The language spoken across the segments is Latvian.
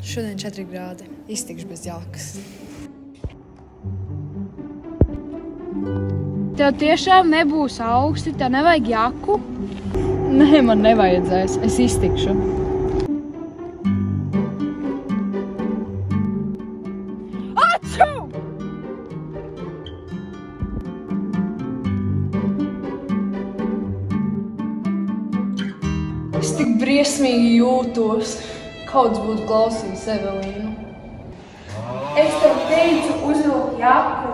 Šodien 4 grādi. Iztikšu bez jakas. Tev tiešām nebūs augsti, tev nevajag jaku? Nē, man nevajadzēs. Es iztikšu. Atšu! Es tik briesmīgi jūtos. Kauds būtu klausījis Evelīnu. Es tev teicu uzvilkt jaku.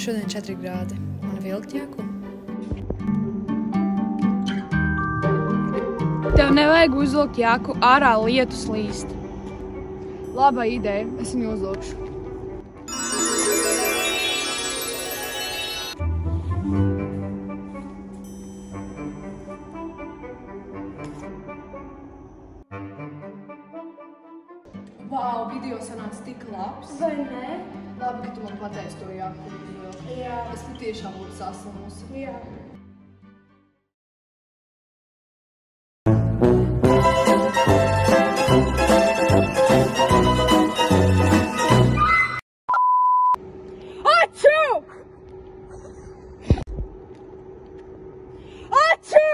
Šodien 4 grādi. Man vilkt jaku? Tev nevajag uzvilkt jaku, ārā lietus līst. Laba ideja. Es viņu uzvilkšu. Vau, video sanāca tik labs. Vai ne? Labi, ka tu man pateici to jaku. Jā. Es patiešām būtu saslimusi. Jā. Atšu! Atšu!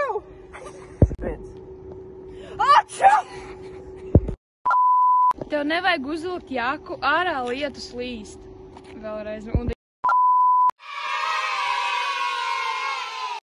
Atšu! Tev nevajag uzvilkt jaku, ārā lietus līst. Vēlreiz. Un